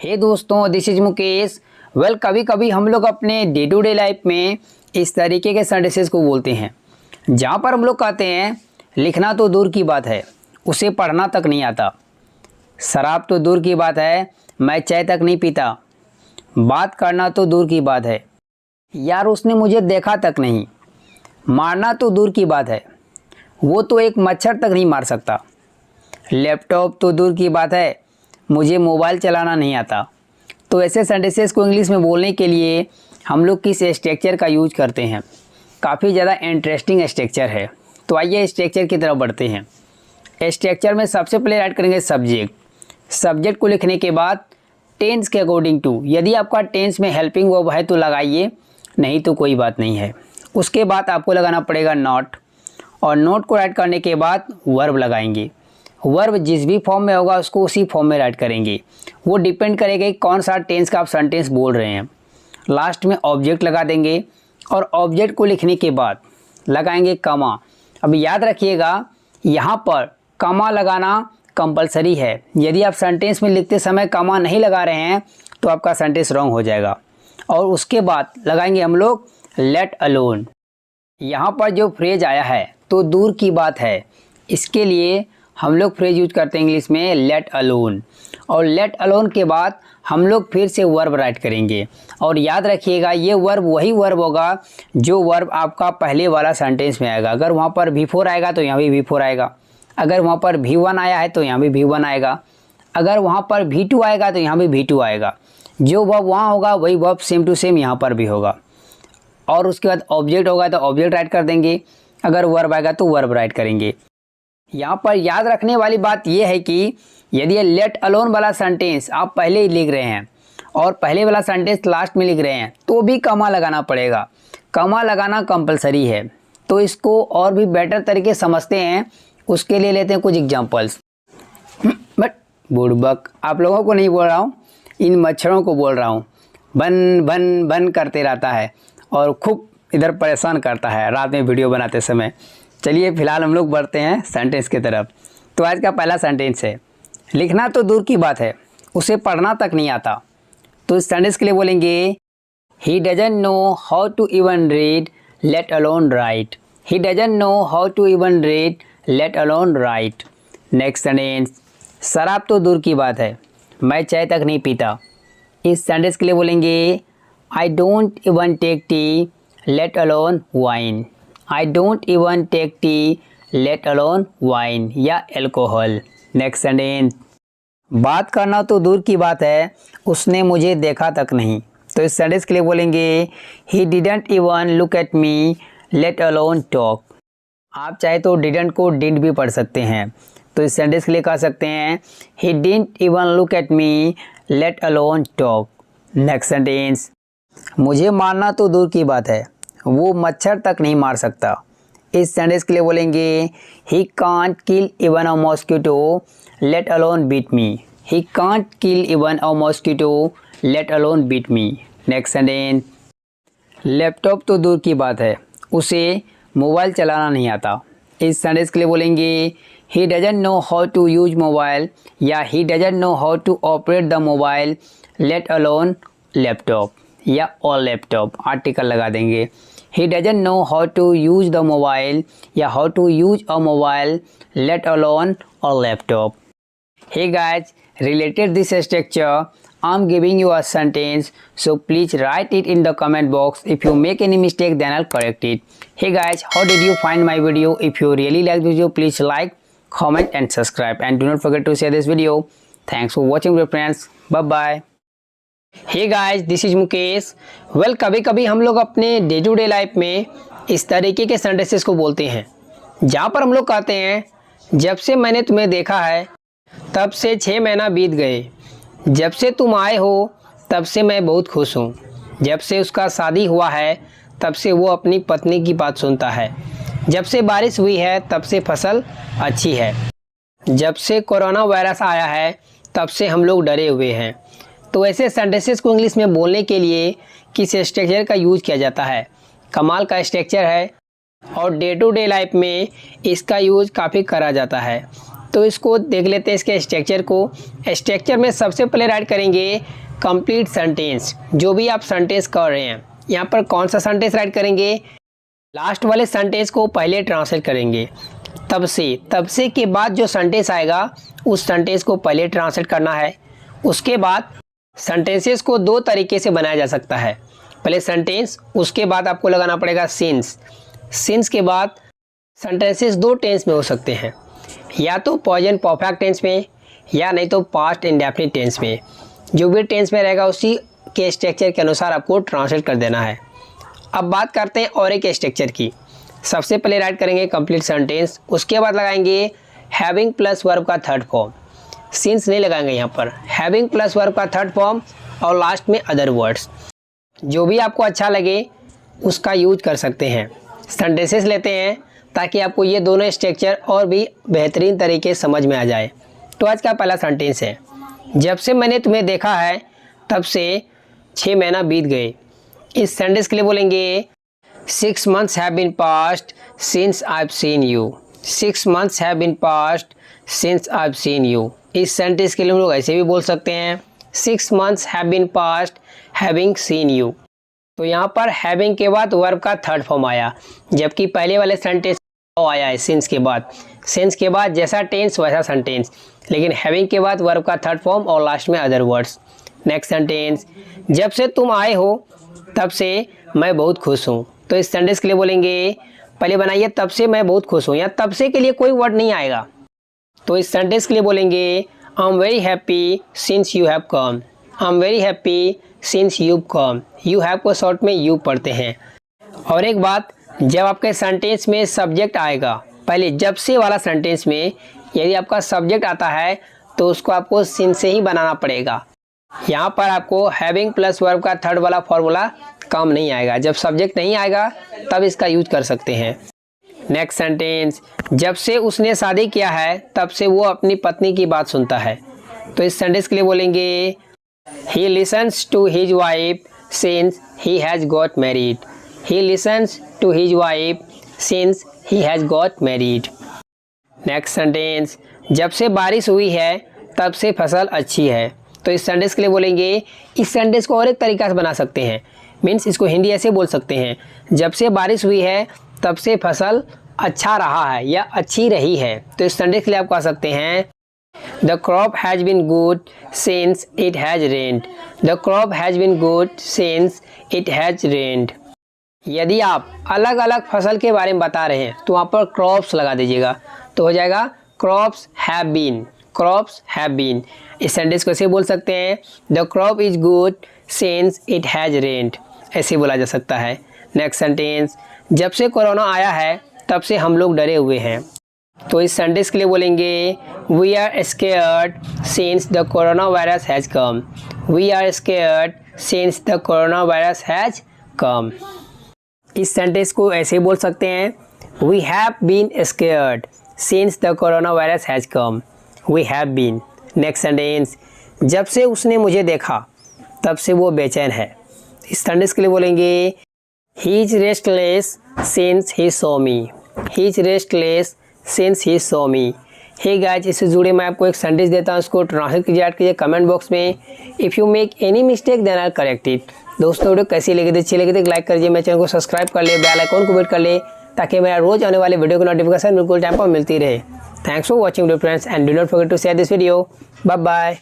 हे दोस्तों, this is Mukesh. कभी कभी हम लोग अपने डे टू डे लाइफ में इस तरीके के सेंटेंसेस को बोलते हैं जहाँ पर हम लोग कहते हैं लिखना तो दूर की बात है, उसे पढ़ना तक नहीं आता। शराब तो दूर की बात है, मैं चाय तक नहीं पीता। बात करना तो दूर की बात है, यार उसने मुझे देखा तक नहीं। मारना तो दूर की बात है, वो तो एक मच्छर तक नहीं मार सकता। लैपटॉप तो दूर की बात है, मुझे मोबाइल चलाना नहीं आता। तो ऐसे सेंटेंसेस को इंग्लिश में बोलने के लिए हम लोग किस स्ट्रक्चर का यूज करते हैं। काफ़ी ज़्यादा इंटरेस्टिंग स्ट्रक्चर है, तो आइए स्ट्रक्चर की तरफ बढ़ते हैं। स्ट्रक्चर में सबसे पहले ऐड करेंगे सब्जेक्ट। सब्जेक्ट को लिखने के बाद टेंस के अकॉर्डिंग टू, यदि आपका टेंस में हेल्पिंग वर्ब है तो लगाइए, नहीं तो कोई बात नहीं है। उसके बाद आपको लगाना पड़ेगा नॉट, और नोट को ऐड करने के बाद वर्ब लगाएंगे। वर्ब जिस भी फॉर्म में होगा उसको उसी फॉर्म में ऐड करेंगे। वो डिपेंड करेगा कि कौन सा टेंस का आप सेंटेंस बोल रहे हैं। लास्ट में ऑब्जेक्ट लगा देंगे और ऑब्जेक्ट को लिखने के बाद लगाएंगे कमा। अब याद रखिएगा, यहाँ पर कमा लगाना कंपलसरी है। यदि आप सेंटेंस में लिखते समय कमा नहीं लगा रहे हैं तो आपका सेंटेंस रॉन्ग हो जाएगा। और उसके बाद लगाएंगे हम लोग लेट अलोन। यहाँ पर जो फ्रेज आया है तो दूर की बात है, इसके लिए हम लोग फ्रेज यूज करते हैं इंग्लिश में लेट अलोन। और लेट अलोन के बाद हम लोग फिर से वर्ब राइट करेंगे। और याद रखिएगा, ये वर्ब वही वर्ब होगा जो वर्ब आपका पहले वाला सेंटेंस में आएगा। अगर वहाँ पर V4 आएगा तो यहाँ भी V4 आएगा। अगर वहाँ पर V1 आया है तो यहाँ भी V1 आएगा। अगर वहाँ पर V2 आएगा तो यहाँ भी V2 आएगा। जो वर्ब वहाँ होगा वही वर्ब सेम टू सेम यहाँ पर भी होगा। और उसके बाद ऑब्जेक्ट होगा तो ऑब्जेक्ट राइट कर देंगे। अगर वर्ब आएगा तो वर्ब राइट करेंगे। यहाँ पर याद रखने वाली बात यह है कि यदि ये लेट अलोन वाला सेंटेंस आप पहले ही लिख रहे हैं और पहले वाला सेंटेंस लास्ट में लिख रहे हैं तो भी कमा लगाना पड़ेगा। कमा लगाना कंपलसरी है। तो इसको और भी बेटर तरीके समझते हैं, उसके लिए लेते हैं कुछ एग्जांपल्स। बट बुड़बक आप लोगों को नहीं बोल रहा हूँ, इन मच्छरों को बोल रहा हूँ। बन बन बन करते रहता है और खूब इधर परेशान करता है रात में वीडियो बनाते समय। चलिए फिलहाल हम लोग बढ़ते हैं सेंटेंस की तरफ। तो आज का पहला सेंटेंस है, लिखना तो दूर की बात है, उसे पढ़ना तक नहीं आता। तो इस सेंटेंस के लिए बोलेंगे he doesn't know how to even read let alone write. He doesn't know how to even read let alone write. Next sentence, शराब तो दूर की बात है, मैं चाय तक नहीं पीता। इस सेंटेंस के लिए बोलेंगे I don't even take tea let alone wine. I don't even take tea let alone wine या एल्कोहल। नेक्स्ट सेंटेंस, बात करना तो दूर की बात है, उसने मुझे देखा तक नहीं। तो इस सेंटेंस के लिए बोलेंगे he didn't even look at me let alone talk. आप चाहे तो डिडंट को डिडंट भी पढ़ सकते हैं। तो इस सेंटेंस के लिए कह सकते हैं he didn't even look at me let alone talk. Next sentence, मुझे मारना तो दूर की बात है, वो मच्छर तक नहीं मार सकता। इस सेंटेंस के लिए बोलेंगे he can't kill even a mosquito let alone beat me. He can't kill even a mosquito let alone beat me. Next sentence, laptop तो दूर की बात है, उसे मोबाइल चलाना नहीं आता। इस सेंटेंस के लिए बोलेंगे he doesn't know how to use mobile या he doesn't know how to operate the mobile let alone laptop या ऑल लैपटॉप। आर्टिकल लगा देंगे। He doesn't know how to use the mobile या how to use a mobile let alone a laptop. Hey guys, related this structure, I'm giving you a sentence, so please write it in the comment box. If you make any mistake, then I'll correct it. Hey guys, how did you find my video? If you really like this video, please like, comment and subscribe, and do not forget to share this video. Thanks for watching my friends. Bye bye. Hey guys, this is Mukesh. कभी कभी हम लोग अपने day to day life में इस तरीके के sentences को बोलते हैं जहाँ पर हम लोग कहते हैं जब से मैंने तुम्हें देखा है तब से 6 महीना बीत गए। जब से तुम आए हो तब से मैं बहुत खुश हूँ। जब से उसका शादी हुआ है तब से वो अपनी पत्नी की बात सुनता है। जब से बारिश हुई है तब से फसल अच्छी है। जब से कोरोना वायरस आया है तब से हम लोग डरे हुए हैं। तो ऐसे सेंटेंसेस को इंग्लिश में बोलने के लिए किस स्ट्रक्चर का यूज किया जाता है। कमाल का स्ट्रक्चर है और डे टू डे लाइफ में इसका यूज काफ़ी करा जाता है। तो इसको देख लेते हैं इसके स्ट्रक्चर को। स्ट्रक्चर में सबसे पहले राइट करेंगे कंप्लीट सेंटेंस, जो भी आप सेंटेंस कर रहे हैं। यहाँ पर कौन सा सेंटेंस राइट करेंगे, लास्ट वाले सेंटेंस को पहले ट्रांसलेट करेंगे। तब से के बाद जो सेंटेंस आएगा उस सेंटेंस को पहले ट्रांसलेट करना है। उसके बाद सेंटेंसेस को दो तरीके से बनाया जा सकता है, पहले सेंटेंस, उसके बाद आपको लगाना पड़ेगा सिंस के बाद सेंटेंसेस दो टेंस में हो सकते हैं, या तो प्रेजेंट परफेक्ट टेंस में या नहीं तो पास्ट इंडेफिनिट टेंस में। जो भी टेंस में रहेगा उसी के स्ट्रक्चर के अनुसार आपको ट्रांसलेट कर देना है। अब बात करते हैं और एक स्ट्रक्चर की। सबसे पहले राइट करेंगे कंप्लीट सेंटेंस, उसके बाद लगाएंगे हैविंग प्लस वर्ब का थर्ड फॉर्म। सिंस नहीं लगाएंगे यहाँ पर, हैविंग प्लस वर्ब का थर्ड फॉर्म और लास्ट में अदर वर्ड्स। जो भी आपको अच्छा लगे उसका यूज कर सकते हैं। सेंटेंसेस लेते हैं ताकि आपको ये दोनों स्ट्रक्चर और भी बेहतरीन तरीके समझ में आ जाए। तो आज का पहला सेंटेंस है, जब से मैंने तुम्हें देखा है तब से 6 महीना बीत गए। इस सेंटेंस के लिए बोलेंगे 6 months have been passed since I've seen you। 6 months have been passed since I've seen you। इस सेंटेंस के लिए हम लोग ऐसे भी बोल सकते हैं 6 months have been passed having seen you। तो यहाँ पर हैविंग के बाद वर्ब का थर्ड फॉर्म आया, जबकि पहले वाले सेंटेंस आया है सिंस के बाद। सिंस के बाद जैसा टेंस वैसा सेंटेंस, लेकिन हैविंग के बाद वर्ब का थर्ड फॉर्म और लास्ट में अदर वर्ड्स। नेक्स्ट सेंटेंस, जब से तुम आए हो तब से मैं बहुत खुश हूँ। तो इस सेंटेंस के लिए बोलेंगे, पहले बनाइए तब से मैं बहुत खुश हूँ, या तब से के लिए कोई वर्ड नहीं आएगा। तो इस सेंटेंस के लिए बोलेंगे I am very happy since you have come. I am very happy since you come. You have को शॉर्ट में यू पढ़ते हैं। और एक बात, जब आपके सेंटेंस में सब्जेक्ट आएगा, पहले जब से वाला सेंटेंस में यदि आपका सब्जेक्ट आता है तो उसको आपको सिंस से ही बनाना पड़ेगा। यहाँ पर आपको हैविंग प्लस वर्ब का थर्ड वाला फॉर्मूला काम नहीं आएगा। जब सब्जेक्ट नहीं आएगा तब इसका यूज कर सकते हैं। नेक्स्ट सेंटेंस, जब से उसने शादी किया है तब से वो अपनी पत्नी की बात सुनता है। तो इस सेंटेंस के लिए बोलेंगे he listens to his wife since he has got married. He listens to his wife since he has got married. Next sentence, जब से बारिश हुई है तब से फसल अच्छी है। तो इस सेंटेंस के लिए बोलेंगे, इस सेंटेंस को और एक तरीका से बना सकते हैं, मीन्स इसको हिंदी ऐसे बोल सकते हैं, जब से बारिश हुई है तब से फसल अच्छा रहा है या अच्छी रही है। तो इस सेंटेंस के लिए आप कह सकते हैं the crop has been good since it has rained. The crop has been good since it has rained. यदि आप अलग अलग फसल के बारे में बता रहे हैं तो वहाँ पर क्रॉप्स लगा दीजिएगा, तो हो जाएगा crops have been. Crops have been. इस सेंटेंस को ऐसे बोल सकते हैं the crop is good since it has rained. ऐसे बोला जा सकता है। नेक्स्ट सेंटेंस, जब से कोरोना आया है तब से हम लोग डरे हुए हैं। तो इस सेंटेंस के लिए बोलेंगे we are scared since the corona virus has come. We are scared since the corona virus has come. इस सेंटेंस को ऐसे बोल सकते हैं we have been scared since the corona virus has come. We have been. Next sentence, जब से उसने मुझे देखा तब से वो बेचैन है। इस सेंटेंस के लिए बोलेंगे he is restless since he saw me. He is restless since he saw me. Hey guys, इससे जुड़े मैं आपको एक सेंटेंस देता हूँ, उसको ट्रांसलेट कीजिए, ऐड कीजिए कमेंट बॉक्स में। If you make any mistake then I correct it. दोस्तों, वीडियो कैसी लगी थी, अच्छी लगी थी लाइक करिए, मेरे चैनल को सब्सक्राइब कर ले, बेल आइकन को हिट कर ले, ताकि मेरा रोज आने वाले वीडियो की नोटिफिकेशन बिल्कुल टाइम पर मिलती रहे। Thanks for watching dear friends and do not forget to share this video. Bye bye.